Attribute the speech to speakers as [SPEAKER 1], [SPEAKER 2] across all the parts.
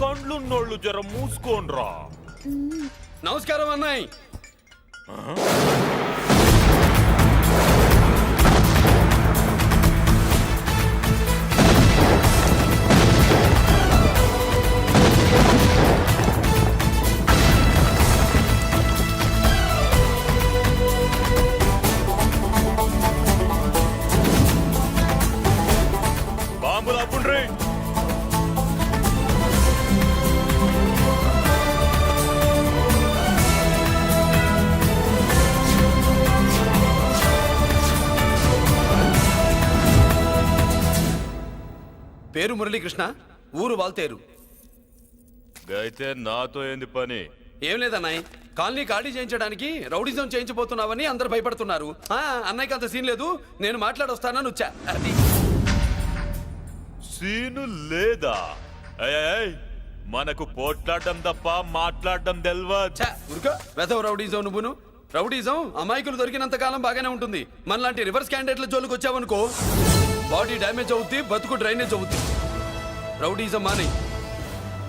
[SPEAKER 1] కండ్లున్నోళ్ళు జర మూసుకోండ్రా.
[SPEAKER 2] నమస్కారం అన్నాయ్.
[SPEAKER 1] బాంబులు అప్పుండ్రీ.
[SPEAKER 2] పేరు మురళీకృష్ణ, ఊరు వాల్తేరు.
[SPEAKER 1] అయితే నాతో ఏంది పని?
[SPEAKER 2] ఏం లేదన్నాయ్, కాలనీ ఖాళీ చేయించడానికి రౌడిజం చేయించబోతున్నావని అందరు భయపడుతున్నారు. అన్నయ్యకి అంత సీన్ లేదు, నేను మాట్లాడొస్తానని వచ్చా. అది
[SPEAKER 1] సీను లేదా? మనకు పోట్లాడడం తప్ప మాట్లాడడం తెల్వా.
[SPEAKER 2] ఉరుకో వెధవ రౌడీజం. నువ్వును రౌడీజం అమాయకులు దొరికినంత కాలం బాగానే ఉంటుంది. మనలాంటి రివర్స్ క్యాండిడేట్ల జోలికి వచ్చావనుకో బాడీ డ్యామేజ్ అవుద్ది, బతుకు డ్రైనేజ్ అవుద్ది. రౌడీజం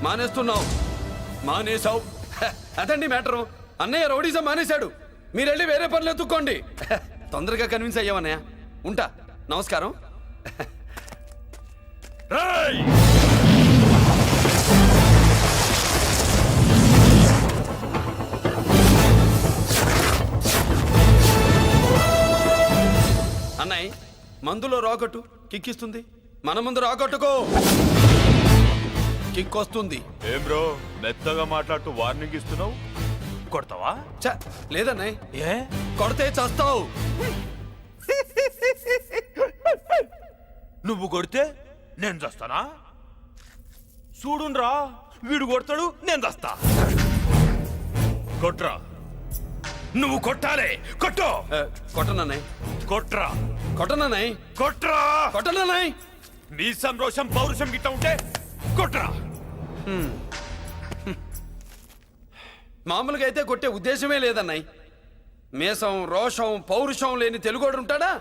[SPEAKER 2] మానేస్తున్నావు, మానేసావు. అదండి మ్యాటరు. అన్నయ్య రౌడీజం మానేశాడు, మీరెళ్ళి వేరే పనులు ఎత్తుక్కోండి. తొందరగా కన్విన్స్ అయ్యామన్నయ్య. ఉంటా, నమస్కారం. అన్నయ్య మందులో రాకట్టు కిక్కిస్తుంది, మన ముందు రాకట్టుకో కిక్ వస్తుంది.
[SPEAKER 1] ఏం బ్రో మెత్తగా మాట్లాడుతూ వార్నింగ్ ఇస్తున్నావు? కొడతావా?
[SPEAKER 2] లేదన్నయ్య,
[SPEAKER 1] ఏ
[SPEAKER 2] కొడితే చస్తావు.
[SPEAKER 1] నువ్వు కొడితే నేను చస్తానా? చూడుండ్రా, వీడు కొడతాడు, నేను చస్తా. కొట్రా, నువ్వు కొట్టాలి. కొట్టు.
[SPEAKER 2] కొట్టనన్నయ్య,
[SPEAKER 1] కొట్రా.
[SPEAKER 2] కొట్టనన్నయ్య,
[SPEAKER 1] కొట్రా.
[SPEAKER 2] కొట్టనన్నయ్య.
[SPEAKER 1] నీ సంతోషం పౌరుషం గిట్ట ఉంటే కొట్రా.
[SPEAKER 2] మామూలుగా అయితే కొట్టే ఉద్దేశమే లేదన్నయ్య. మేషం రోషం పౌరుషం లేని తెలుగోడు ఉంటాడా?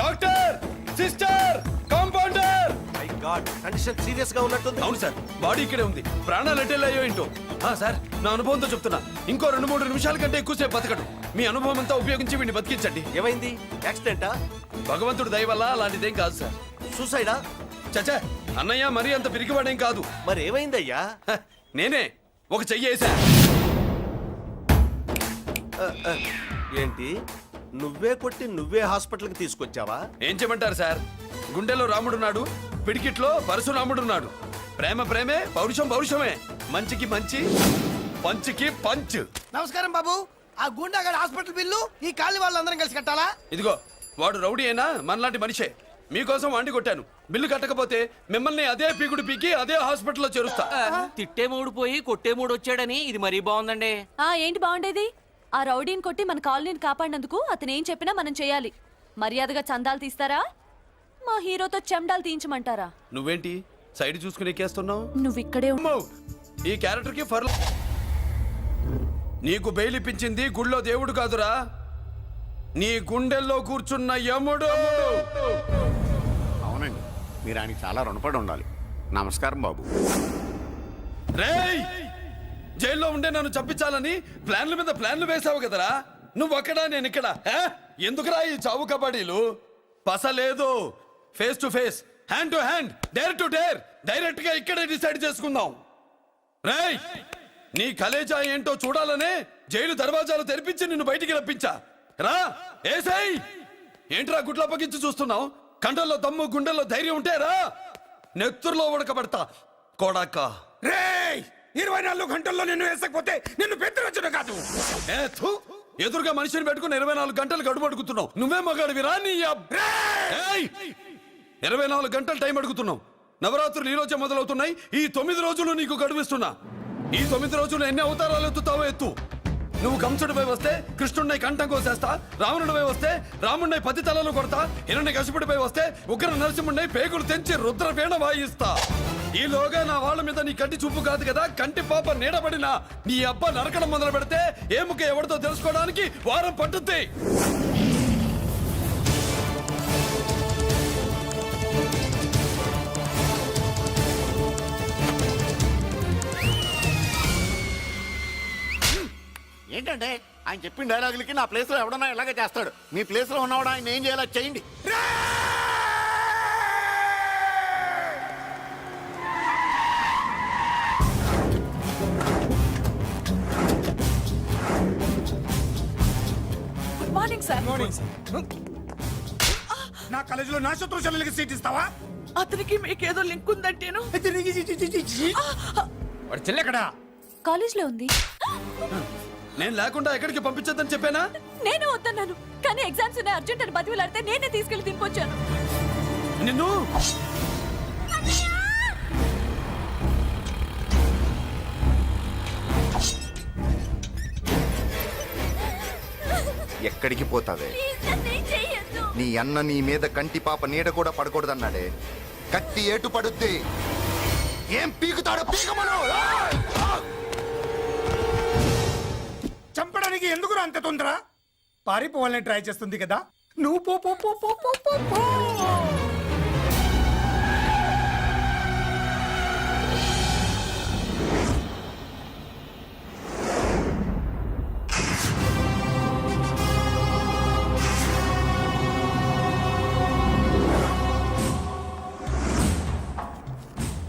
[SPEAKER 2] Doctor, sister, compounder.
[SPEAKER 3] My God, condition serious గా ఉన్నట్టుంది.
[SPEAKER 2] అవును సార్, బాడీ ఇక్కడే ఉంది. ప్రాణాలు ఎట్టెళ్ళాయో ఏంటో. సార్, నా అనుభవంతో చెప్తున్నా, ఇంకో 2-3 నిమిషాల కంటే ఎక్కువసేపు బతకడు. మీ అనుభవం అంతా ఉపయోగించి వీడిని బతికించండి.
[SPEAKER 3] ఏమైంది? యాక్సిడెంటా?
[SPEAKER 2] భగవంతుడు దయ వల్ల అలాంటిదేం కాదు సార్.
[SPEAKER 3] సూసైడా?
[SPEAKER 2] చచ్చా, అన్నయ్య మరీ అంత పిరికివాడేం కాదు.
[SPEAKER 3] మరి ఏమైందయ్యా?
[SPEAKER 2] నేనే ఒక చెయ్యేసా.
[SPEAKER 3] ఏంటి, నువ్వే కొట్టి నువ్వే హాస్పిటల్కి తీసుకొచ్చావా?
[SPEAKER 2] ఏం చేయమంటారు సార్, గుండెలో రాముడున్నాడు, పిడికిట్లో పరశురాముడున్నాడు. ప్రేమ ప్రేమే, పౌరుషం పౌరుషమే. మంచికి మంచి, పంచికి పంచ్.
[SPEAKER 4] నమస్కారం బాబు. ఆ గుండాగడ్ హాస్పిటల్ బిల్లు ఈ కాలి వాళ్ళందరం కలిసి కట్టాలా?
[SPEAKER 2] ఇదిగో, వాడు రౌడీ అయినా మనలాంటి మనిషే. మీకోసం వండి కొట్టాను. బిల్లు కట్టకపోతే మిమ్మల్ని అదే పీకుడు పీకి అదే హాస్పిటల్లో చేరుస్తా.
[SPEAKER 5] తిట్టే మూడు పోయి కొట్టే మూడు వచ్చాడని ఇది మరీ బాగుందండి.
[SPEAKER 6] ఏంటి బాగుండేది? ఆ రౌడీని కొట్టి మన కాలనీని కాపాడినందుకు అతను ఏం చెప్పినా మనం చేయాలి. మర్యాదగా చందాలు తీస్తారా, మా హీరోతో చెండాలు తీయించమంటారా?
[SPEAKER 2] నువ్వేంటి సైడ్ చూసుకుని ఎక్కేస్తున్నావు?
[SPEAKER 6] నువ్విక్కడే
[SPEAKER 2] ఈ క్యారెక్టర్ కి ఫర్ నీకు బెయిల్ ఇప్పించింది గుళ్ళో దేవుడు కాదురా, నీ గుండెల్లో కూర్చున్న యముడు.
[SPEAKER 7] అవునండి, మీరు ఆయనకి చాలా రుణపడి ఉండాలి. నమస్కారం బాబు.
[SPEAKER 2] రేయ్, జైల్లో ఉండే నన్ను చంపించాలని ప్లాన్ల మీద ప్లాన్లు వేసావు కదరా. నువ్వు అక్కడ నేను ఇక్కడ. ఎందుకురా ఈ చావు కబడ్డీలు? పస లేదు, face to face, hand to hand, dare to dare, direct గా ఇక్కడే డిసైడ్ చేసుకుందాం. రేయ్, నీ కలేజా ఏంటో చూడాలనే జైలు దర్వాజాలు తెరిపించి నిన్ను బయటికి రప్పించా. రా ఏసై. ఏంట్రా గుడ్ల పగించి చూస్తున్నావు? కండల్లో దమ్ము గుండెల్లో ధైర్యం ఉంటే రా, నెత్తురులో ఉడకబడతా కొడాక.
[SPEAKER 8] రేయ్, 24 గంటల్లో నిన్ను వేసకపోతే నిన్ను పెద్దరొచ్చుడు కాదు.
[SPEAKER 2] ఎదురుగా మనిషిని పెట్టుకుని 24 గంటలు గడుపు అడుగుతున్నావు. నువ్వే మగాడివిరా? నీ 24 గంటలు టైం అడుగుతున్నావు. నవరాత్రులు ఈ రోజే మొదలవుతున్నాయి. ఈ 9 రోజులు నీకు గడువిస్తున్నా. ఈ 9 రోజులు ఎన్ని అవతారాలు ఎత్తుతావో ఎత్తు. నువ్వు కంసుడిపై వస్తే కృష్ణుడిని కంఠం కోసేస్తా, రావణుడిపై వస్తే రాముడిని 10 తలలు కొడతా, హిరణ్యకశిపుడిపై వస్తే ఉగ్ర నరసింహుడిని పేగులు తెంచి రుద్రవీణ వాయిస్తా. ఈలోగా నా వాళ్ళ మీద నీ కంటి చూపు కాదు కదా, కంటి పాప నీడబడినా నీ అబ్బ నరకడం మొదలు పెడితే ఏముక ఎవరితో తెలుసుకోవడానికి వారం పట్టుద్ది.
[SPEAKER 7] ఏంటంటే ఆయన చెప్పిన డైలాగులకి నా ప్లేస్ లో ఎవడన్నా ఇలాగే చేస్తాడు. మీ ప్లేస్ లో ఉన్నవాడు ఆయన ఏం చేయాలో చేయండి.
[SPEAKER 9] Morning sir.
[SPEAKER 8] నా కాలేజీలో నా శత్రు చెల్లెలకి సీట్ ఇస్తావా?
[SPEAKER 9] అతనికి మీకేదో లింక్ ఉందంటేను.
[SPEAKER 8] వాడు చెల్లెక్కడా?
[SPEAKER 6] కాలేజ్ లో ఉంది.
[SPEAKER 2] నేను లేకుండా ఎక్కడికి పంపించొద్దని చెప్పానా?
[SPEAKER 6] నేను వద్దన్నాను, కానీ ఎగ్జామ్స్ ఉన్నాయి అర్జెంట్ అని బతిలాడితే నేనే తీసుకెళ్లి దింపొచ్చాను.
[SPEAKER 2] నిన్ను
[SPEAKER 10] ఎక్కడికి పోతావే? నీ అన్న నీ మీద కంటి పాప నీడ కూడా పడకూడదన్నాడే. కత్తి ఏటు పడుద్ది. ఏం పీకుతాడో పీకమను.
[SPEAKER 8] చంపడానికి ఎందుకు అంత తొందర? పారిపోవాలని ట్రై చేస్తుంది కదా. నువ్వు పో పో పో పో పో పో పో.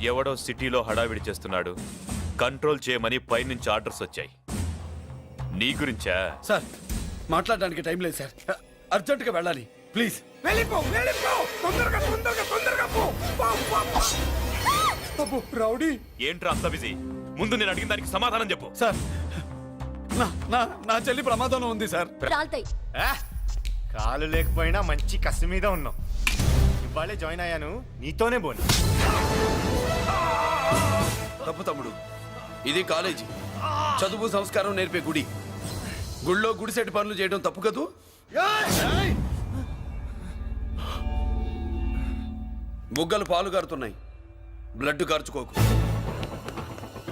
[SPEAKER 1] ఎవడో సిటీలో హడావిడి చేస్తున్నాడు, కంట్రోల్ చేయమని పైనుంచి ఆర్డర్స్ వచ్చాయి. నీ గురించా?
[SPEAKER 2] సార్ మాట్లాడడానికి టైం లేదు సార్, అర్జెంటుగా వెళ్ళాలి ప్లీజ్.
[SPEAKER 8] వెళ్ళిపో వెళ్ళిపో, తొందరగా తొందరగా తొందరగా పో. పో, పో, పో. అబ్బో, రౌడీ.
[SPEAKER 1] ఏంట్రా అంత బిజీ? ముందు నేను అడిగిన దానికి సమాధానం చెప్పు.
[SPEAKER 2] సార్ నా నా నా చెల్లి ప్రమాదంలో ఉంది సార్.
[SPEAKER 6] రాల్తాయి.
[SPEAKER 11] కాలు లేకపోయినా మంచి కసి మీద ఉన్నావు. ఇవాళే జాయిన్ అయ్యాను, నీతోనే పోను.
[SPEAKER 2] తప్పు తమ్ముడు, ఇది కాలేజీ, చదువు సంస్కారం నేర్పే గుడి. గుళ్ళో గుడిసెట్టి పనులు చేయడం తప్పు కదూ? బుగ్గలు పాలు కారుతున్నాయి, బ్లడ్ కార్చుకోకు.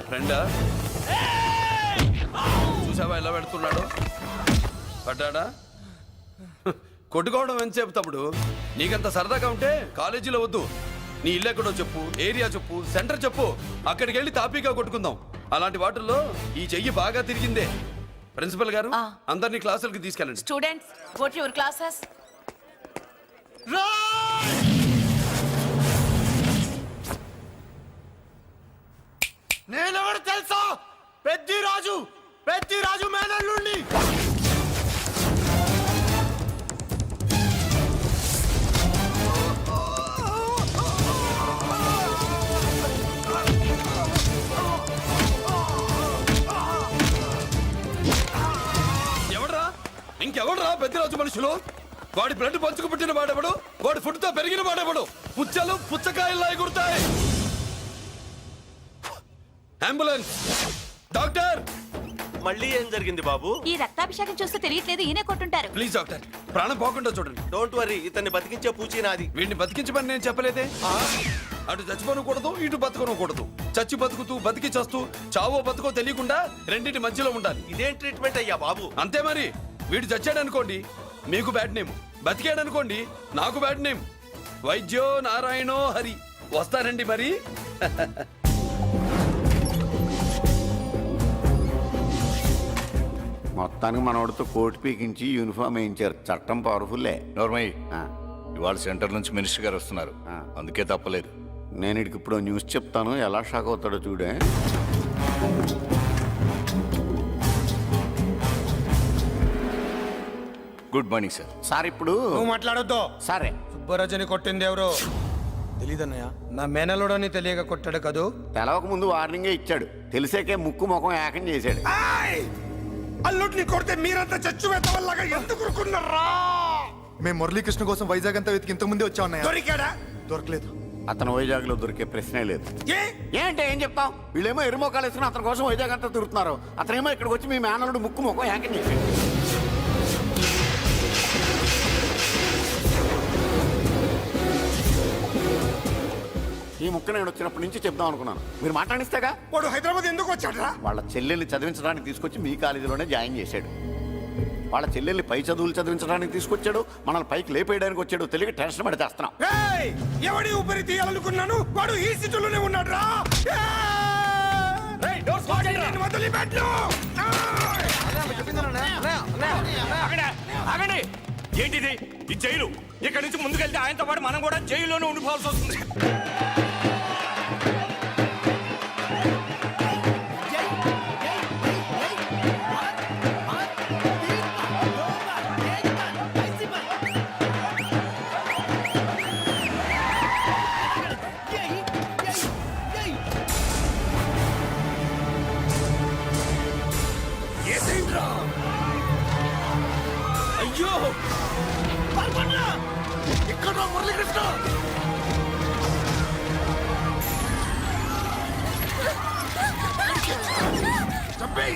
[SPEAKER 2] ఫ్రెండా, చూసావా ఎలా పెడుతున్నాడు? పడ్డాడా? కొట్టుకోవడం ఎంతసేపు తమ్ముడు? నీకంత సరదాగా ఉంటే కాలేజీలో వద్దు. నీ ఇల్లు ఎక్కడో చెప్పు, ఏరియా చెప్పు, సెంటర్ చెప్పు, అక్కడికి వెళ్ళి తాపీగా కొట్టుకుందాం. అలాంటి వాటిల్లో ఈ చెయ్యి బాగా తిరిగిందే. ప్రిన్సిపల్ గారు, అందరినీ క్లాసులకి తీసుకెళ్ళండి.
[SPEAKER 9] Students, go to your classes.
[SPEAKER 11] నేనెవరు తెలుసా? పెద్దిరాజు, పెద్దిరాజు మేనల్లుండి.
[SPEAKER 2] ఇంకెవడరా పెద్దరాజు మనుషులు? వాడి బ్లడ్ పంచుకు పుట్టిన వాడెవడు? వాడి ఫుడ్ తో పెరిగిన వాడెవడు? పుచ్చలు పుచ్చకాయల్లా ఎగురుతాయి. Ambulance, doctor.
[SPEAKER 3] మళ్ళీ ఏం జరిగింది బాబు?
[SPEAKER 6] ఈ రక్తాభిషేకం చూస్తే తెలియట్లేదు, ఈయనే కొట్టుంటారు.
[SPEAKER 2] ప్లీజ్ డాక్టర్, ప్రాణం పోకుండా చూడండి.
[SPEAKER 3] డోంట్ వరీ, ఇతన్ని బతికించే పూచి నాది.
[SPEAKER 2] వీడిని బతికించమని నేను చెప్పలేదే. అటు చచ్చిపోనకూడదు, ఇటు బతకనకూడదు. చచ్చి బతుకుతూ బతికి చస్తూ చావో బతుకో తెలియకుండా రెండింటి మధ్యలో ఉండాలి.
[SPEAKER 3] ఇదేం ట్రీట్మెంట్ అయ్యా బాబు?
[SPEAKER 2] అంతే మరి. వీడు చచ్చాడనుకోండి మీకు బ్యాడ్ నేమ్, బతికాడనుకోండి నాకు బ్యాడ్ నేమ్. వైద్యో నారాయణో హరి. వస్తారండి మరి.
[SPEAKER 7] మొత్తానికి మనోడితో కోట్ పీకించి యూనిఫామ్ వేయించారు. చట్టం పవర్ఫుల్లే.
[SPEAKER 12] నోర్మయ్య, ఇవాళ సెంటర్ నుంచి మినిస్టర్ గారు వస్తున్నారు, అందుకే తప్పలేదు.
[SPEAKER 7] నేను ఇడికి ఇప్పుడు న్యూస్ చెప్తాను, ఎలా షాక్ అవుతాడో చూడే.
[SPEAKER 12] Good morning sir.
[SPEAKER 7] సార్ ఇప్పుడు
[SPEAKER 8] నువ్వు మాట్లాడొద్దు.
[SPEAKER 7] సరే,
[SPEAKER 8] సుబ్బరాజుని కొట్టింది ఎవరు? తెలీదన్నయ్య. నా మేనలోడని తెలియక కొట్టాడు కదూ.
[SPEAKER 7] తెలవక ముందు వార్నింగే ఇచ్చాడు, తెలిసాకే ముక్కు ముఖం ఏకం చేశాడు.
[SPEAKER 8] అల్లుడిని కొడితే మీరంతా చచ్చు వెతవల్లాగా ఎందుకు ఉరుకున్నారా?
[SPEAKER 10] మేము మురళీకృష్ణ కోసం వైజాగ్ అంతా వెతికి ఇంతకు ముందే వచ్చా ఉన్నాయా?
[SPEAKER 8] దొరికాడా?
[SPEAKER 10] దొరకలేదు.
[SPEAKER 7] అతను వైజాగ్ లో దొరికే ప్రశ్నే లేదు. ఏంటంటే ఏం చెప్తాం? వీళ్ళేమో ఎరుమోకాలు వేసుకుని అతని కోసం వైజాగ్ అంతా తిరుగుతున్నారు. అతనేమో ఇక్కడికి వచ్చి మీ మేనలుడు ముక్కు ముఖం ఏకం చేశాడు. ఈ ముక్క నేను వచ్చినప్పటి నుంచి చెప్దాం అనుకున్నాను. మీరు మాట్లాడిస్తేగా.
[SPEAKER 8] వాడు హైదరాబాద్ ఎందుకు వచ్చాడ్రా?
[SPEAKER 7] వాళ్ళ చెల్లెల్ని చదివించడానికి తీసుకొచ్చి మీ కాలేజీలోనే జాయిన్ చేశాడు. వాళ్ళ చెల్లెల్ని పై చదువులు చదివించడానికి తీసుకొచ్చాడు, మనల్ని పైకి లేపేయడానికి వచ్చాడు. తెలియక టెన్షన్ పడి చేస్తున్నాం.
[SPEAKER 8] ఏయ్, ఎవడి ఊపిరి తీయాలనుకున్నాను వాడు ఈ సిటీలోనే ఉన్నాడు రా. వదిలిపెట్టు.
[SPEAKER 11] ఆగండి, ఏంటిది ఈ జైలు? ఇక్కడి నుంచి ముందుకెళ్తే ఆయనతో పాటు మనం కూడా జైల్లోనే ఉండిపోవాల్సి వస్తుంది.
[SPEAKER 2] అయ్యో
[SPEAKER 8] ఇక్కడ మురళీకృష్ణ చంపేయ్,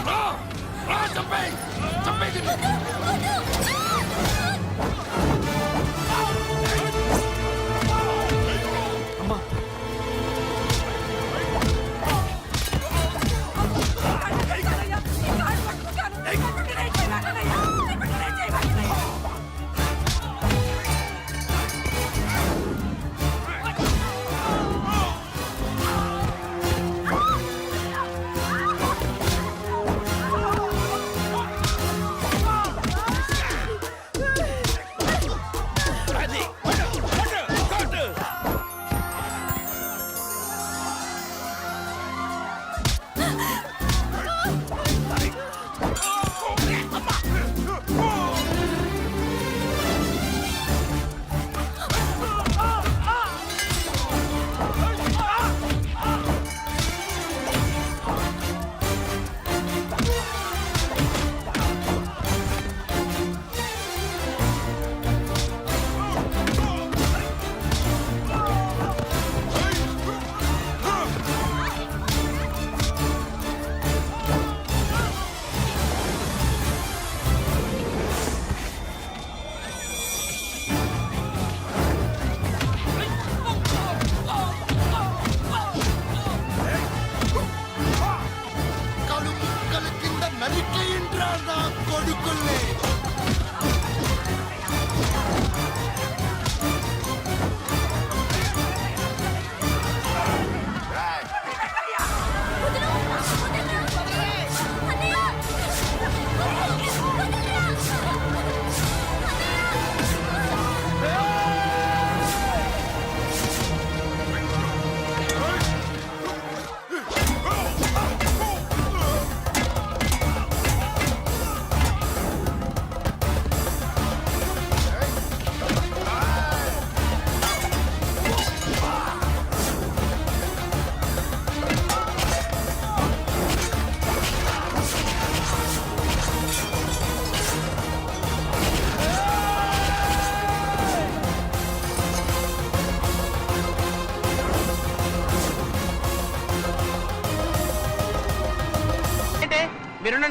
[SPEAKER 8] రా, రా, చంపేయ్, చంపేయ్.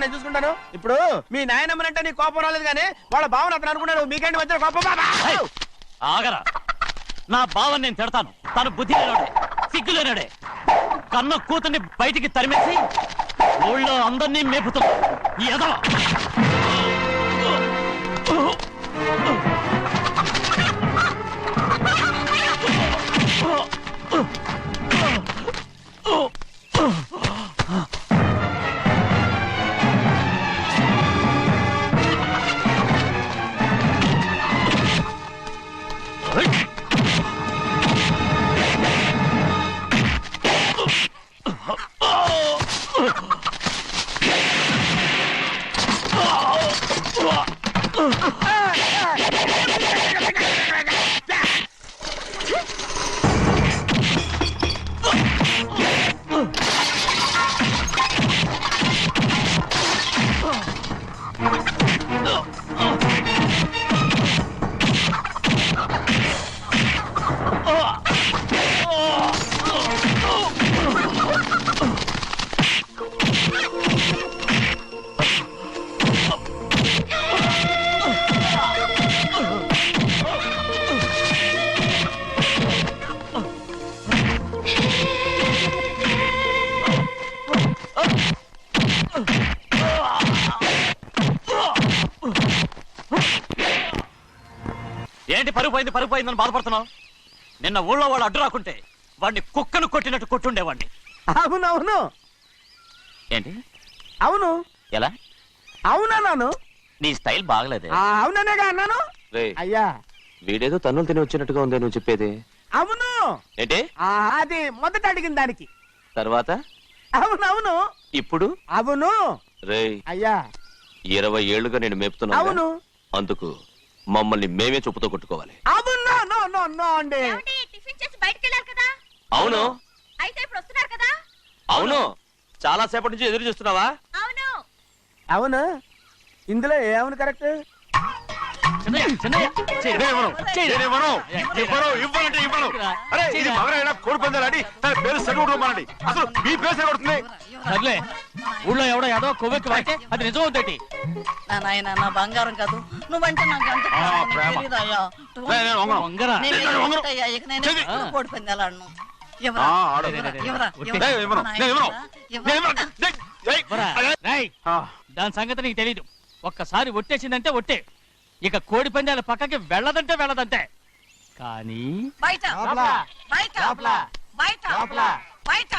[SPEAKER 4] నేను చూసుకుంటాను. ఇప్పుడు మీ నాయనమ్మనంటే నీ కోపం రాలేదు కానీ వాళ్ళ భావన అతను అనుకున్నాడు మీకేంటి మధ్య కోపం.
[SPEAKER 5] ఆగరా, నా బావని నేను తిడతాను. తను బుద్ధి లేనాడే, సిగ్గు లేనాడే. కన్న కూతుర్ని బయటికి తరిమేసి ఊళ్ళో అందరినీ మేపుతున్నా ఈ ఎదవ. ఏంటి పరుగు పోయిందని బాధపడుతున్నావు? నిన్న ఊళ్ళో వాళ్ళు అడ్డు రాకుంటే వాడిని కుక్కను కొట్టినట్టు కొట్టుండేవాడిని.
[SPEAKER 4] అవునవును
[SPEAKER 5] ఏంటి
[SPEAKER 4] అవును
[SPEAKER 5] ఎలా?
[SPEAKER 4] అవునన్నాను.
[SPEAKER 5] నీ స్టైల్ బాగలేదే.
[SPEAKER 4] అవుననేగా అన్నాను. అయ్యా
[SPEAKER 3] వీడేదో తన్నులు తిని వచ్చినట్టుగా ఉందే నువ్వు చెప్పేది.
[SPEAKER 4] అవును.
[SPEAKER 5] ఏంటి?
[SPEAKER 4] అది మొదట అడిగిన దానికి.
[SPEAKER 3] తర్వాత
[SPEAKER 4] అవునవును.
[SPEAKER 3] ఇప్పుడు
[SPEAKER 4] అవును.
[SPEAKER 3] రేయ్
[SPEAKER 4] అయ్యా
[SPEAKER 3] 20 ఏళ్లుగా నేను మేపుతున్నా.
[SPEAKER 4] అవును.
[SPEAKER 3] అందుకు మమ్మల్ని మేమే చెప్పుతో కొట్టుకోవాలి.
[SPEAKER 4] అవును. నో నో నో అండి.
[SPEAKER 9] టిఫిన్ చేసి బయటికి వెళ్ళారు కదా.
[SPEAKER 3] అవును.
[SPEAKER 9] అయితే ఇప్పుడు వస్తున్నారు కదా.
[SPEAKER 3] అవును. చాలా సేపటి నుంచి ఎదురు చూస్తున్నావా?
[SPEAKER 9] అవును.
[SPEAKER 4] అవును. ఇందులో ఏమవును కరెక్ట్?
[SPEAKER 5] సర్లే, ఊళ్ళో ఎవడో ఏదో కొవ్వెక్కి వాడితే అది నిజం అవుతాయి.
[SPEAKER 9] నాయన నా బంగారం కాదు, నువ్వంటే నాకు అంత తెలీదయ్యా.
[SPEAKER 5] వంగరా
[SPEAKER 9] కోడి పందాలను
[SPEAKER 5] దాని సంగతి నీకు తెలీదు. ఒక్కసారి ఒట్టేసిందంటే ఒట్టే. ఇక కోడి పందాల పక్కకి వెళ్ళదంటే వెళ్ళదంతే. కానీ
[SPEAKER 9] బయట బయట బయట బయట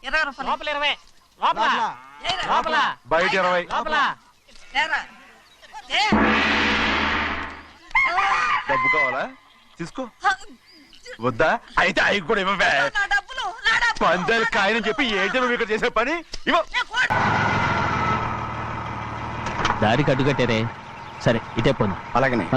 [SPEAKER 9] 20 రూపాయలు
[SPEAKER 5] లోపల 20 లోపల లోపల
[SPEAKER 11] బయట 20
[SPEAKER 5] లోపల
[SPEAKER 9] ఏరా.
[SPEAKER 11] డబ్బు కావాలా? తీసుకో. వద్దా? అయితే అవి కూడా ఇవ్వవే.
[SPEAKER 9] నా డబ్బులు నా డబ్బులు.
[SPEAKER 11] పందాలు కాయని చెప్పి ఏంటి నువ్వు ఇక్కడ చేసే పని? ఇవ్వ.
[SPEAKER 5] దారికి అడ్డుకట్టారే. సరే ఇటే పోను.
[SPEAKER 11] అలాగనే.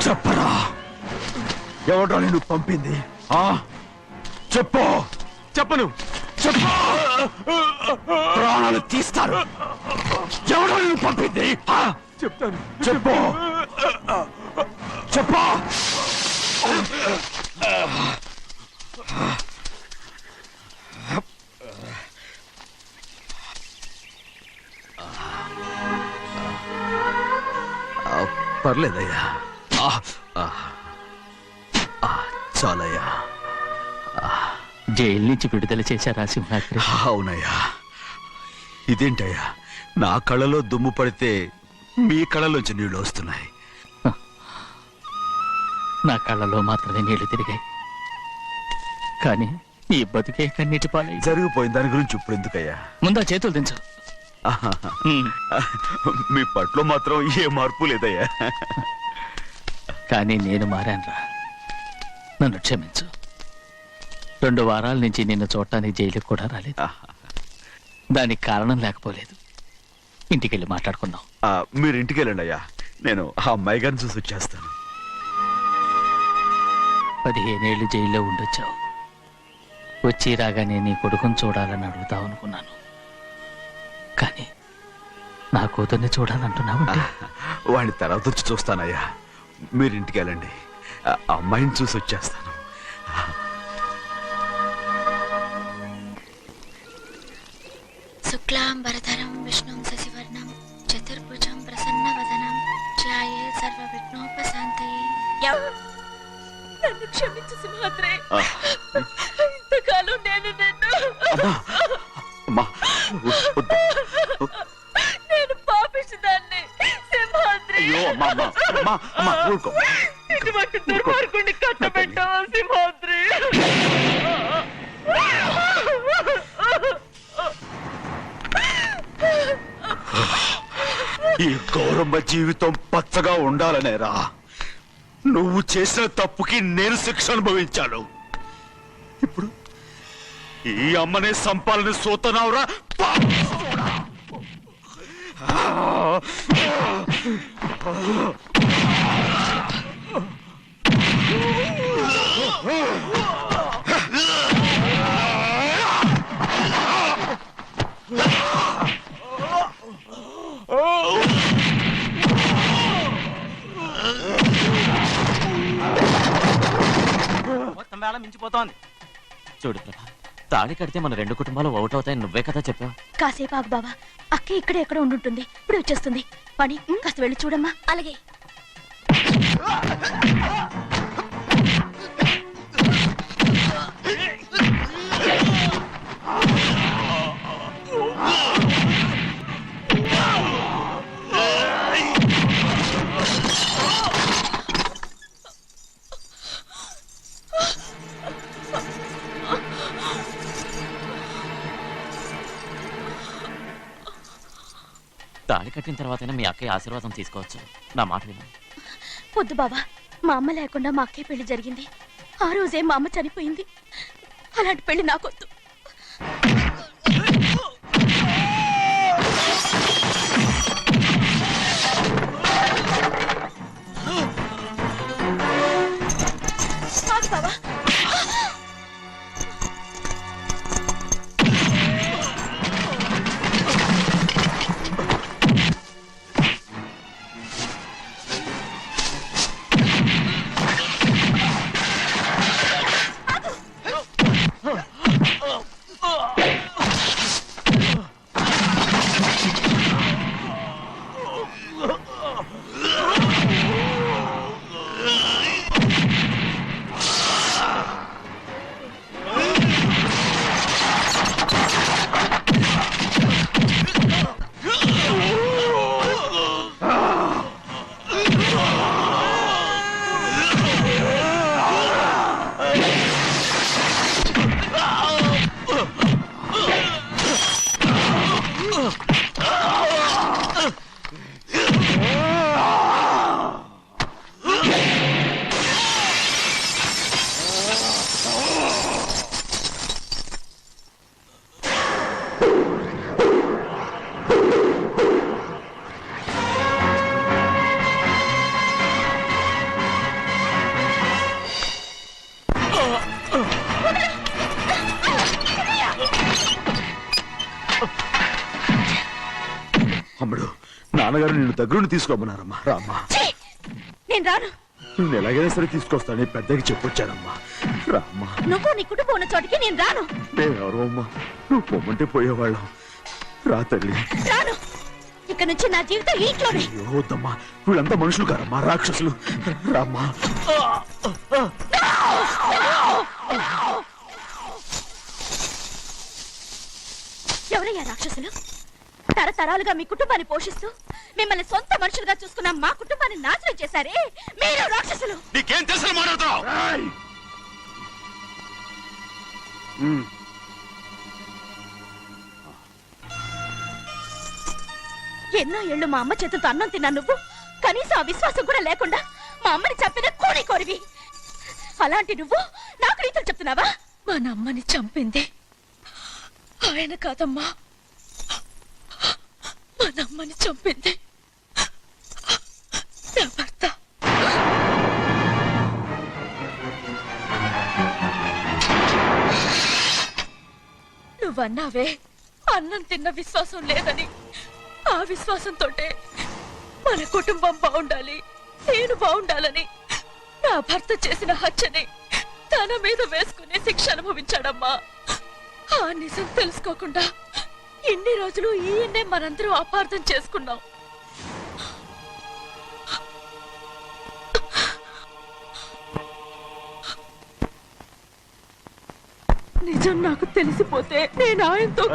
[SPEAKER 8] చెప్పరా, ఎవడో నిన్ను పంపింది? చెప్పు. చెప్పను. చెప్పు. ప్రాణాలు తీస్తారు. ఎవడో నిన్ను పంపింది? చెప్తాను. చెప్పు. చెప్పు. పర్లేదయ్యా. చాలయ్యా.
[SPEAKER 5] జైలు నుంచి విడుదల చేశారా సింహాద్రి?
[SPEAKER 8] అవునయ్యా,
[SPEAKER 2] ఇదేంటయ్యా, నా కళ్ళలో దుమ్ము పడితే మీ కళ్ళలోంచి నీళ్లు వస్తున్నాయి.
[SPEAKER 5] నా కళ్ళలో మాత్రమే నీళ్లు తిరిగాయి, కానీ ఈ బతుకే కన్నీటి పాలై.
[SPEAKER 2] జరిగిపోయిన దాని గురించి ఇప్పుడు ఎందుకయ్యా?
[SPEAKER 5] ముందా చేతులు దించు.
[SPEAKER 2] మీ పట్లో మాత్రం ఏ మార్పు లేదయ్యా.
[SPEAKER 5] కానీ నేను మారానురా, నన్ను క్షమించు. 2 వారాల నుంచి నిన్ను చూడటానికి జైలుకి కూడా రాలేదు. దానికి కారణం లేకపోలేదు. ఇంటికెళ్ళి మాట్లాడుకుందాం.
[SPEAKER 2] మీరు ఇంటికి వెళ్ళండి అయ్యా, నేను ఆ అమ్మాయి గారిని చూసి వచ్చేస్తాను.
[SPEAKER 5] 15 ఏళ్ళు జైల్లో ఉండొచ్చావు. వచ్చి రాగానే నీ కొడుకుని చూడాలని అడుగుతావు అనుకున్నాను, కానీ నా కూతుర్ని చూడాలంటున్నావంటే.
[SPEAKER 2] వాడిని తర్వాత వచ్చి చూస్తానయ్యా, మీరు ఇంటికి వెళ్ళండి, ఆ అమ్మాయిని చూసి వచ్చేస్తాను.
[SPEAKER 13] శుక్లాంబరధరం విష్ణుం శశివర్ణం చతుర్భుజం ప్రసన్నవదనం ధ్యాయే సర్వవిఘ్నోపశాంతయే.
[SPEAKER 6] నన్ను క్షమించు సింహాద్రి. ఇంతకాలం నేను నేను పాపించదాన్ని సింహాద్రి. ఇటువంటి దుర్మార్గుడిని కట్టబెట్టావా సింహాద్రి?
[SPEAKER 2] ఈ గౌరమ్మ జీవితం పచ్చగా ఉండాలనేరా నువ్వు చేసిన తప్పుకి నేను శిక్ష అనుభవించాను. ఇప్పుడు ఈ అమ్మనే సంపాలని సోతనావురా.
[SPEAKER 4] మొత్తం వేళ మించిపోతోంది.
[SPEAKER 5] చూడు ప్రభా, తాళి కడితే మన 2 కుటుంబాలు ఒకటవుతాయని నువ్వే కదా చెప్పావు.
[SPEAKER 13] కాసేపు ఆగు బావా, అక్క ఇక్కడే ఎక్కడ ఉండుంటుంది, ఇప్పుడు వచ్చేస్తుంది. పని కాస్త వెళ్ళి చూడమ్మా. అలాగే.
[SPEAKER 5] తాళి కట్టిన తర్వాతైనా మీ అక్కయ్య ఆశీర్వాదం తీసుకోవచ్చు. నా మాట విను.
[SPEAKER 13] వద్దు బావా, మా అమ్మ లేకుండా మా అక్కయ్య పెళ్లి జరిగింది. ఆ రోజే మా అమ్మ చనిపోయింది. అలాంటి పెళ్లి నాకొద్దు. బావా,
[SPEAKER 2] అమ్ముడు, నాన్నగారు నిన్ను దగ్గరుండి తీసుకోమన్నారమ్మా. రామ్మా.
[SPEAKER 13] నేను రాను.
[SPEAKER 2] నువ్వు ఎలాగైనా సరే తీసుకొస్తాను, పెద్దకి చెప్పొచ్చానమ్మా. రామ్మా.
[SPEAKER 13] నువ్వు నీ కుటుంబం ఉన్న చోటికి నేను రాను.
[SPEAKER 2] ఎవరో అమ్మా, నువ్వు పొమ్మంటే పోయేవాళ్ళం. రా తల్లి.
[SPEAKER 13] రాను. ఇక నుంచి నా జీవితం ఇంట్లోనే.
[SPEAKER 2] వద్దమ్మా, వీళ్ళంతా మనుషులు కారమ్మా, రాక్షసులు. రామ్మా.
[SPEAKER 13] ఎవరయ్యా రాక్షసులు? తరతరాలుగా మీ కుటుంబాన్ని పోషిస్తూ మిమ్మల్ని సొంత మనుషులుగా చూసుకున్న మా కుటుంబాన్ని నాశనం చేశారే మీరు రాక్షసులు.
[SPEAKER 3] నీకేం తెలుసు మాట్లాడుతున్నావు?
[SPEAKER 13] ఎన్నో ఏళ్ళు మా అమ్మ చేతులతో అన్నం తిన్నా నువ్వు కనీసం ఆ విశ్వాసం కూడా లేకుండా మా అమ్మని చంపిన కోడి కోరివి. అలాంటి నువ్వు నాకు రీతులు చెప్తున్నావా? మా అమ్మని చంపింది ఆయన కాదమ్మా, మా అమ్మని చంపింది నా భర్త. నువ్వన్నావే అన్నం తిన్న విశ్వాసం లేదని. ఆ విశ్వాసంతోటే మన కుటుంబం బాగుండాలి, నేను బాగుండాలని నా భర్త చేసిన హత్యని తన మీద వేసుకుని శిక్ష అనుభవించాడమ్మా. ఆ నిజం తెలుసుకోకుండా ఇన్ని రోజులు ఈయన్నే మనందరూ అపార్థం చేసుకున్నాం. నిజం నాకు తెలిసిపోతే నేను ఆయనతో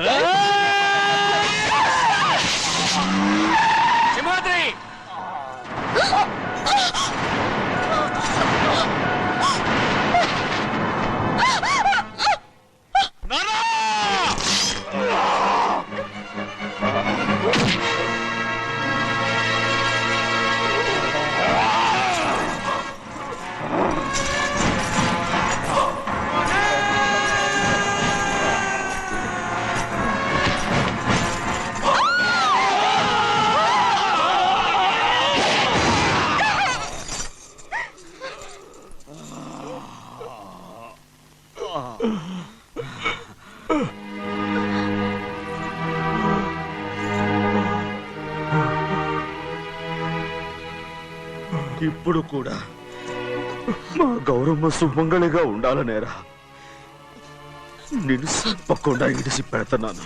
[SPEAKER 2] ఇప్పుడు కూడా మా గౌరమ్మ సుమంగళిగా ఉండాలనేరా నిన్ను తప్పకుండా ఇడిసి పెడుతున్నాను.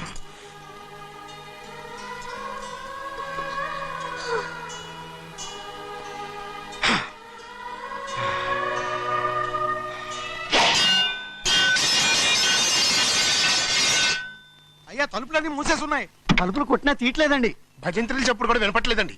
[SPEAKER 11] అయ్యా తలుపులన్నీ మూసేసి ఉన్నాయి. తలుపులు కొట్టినా తీయట్లేదండి. భజంత్రులు చెప్పుడు కూడా వినపట్లేదండి.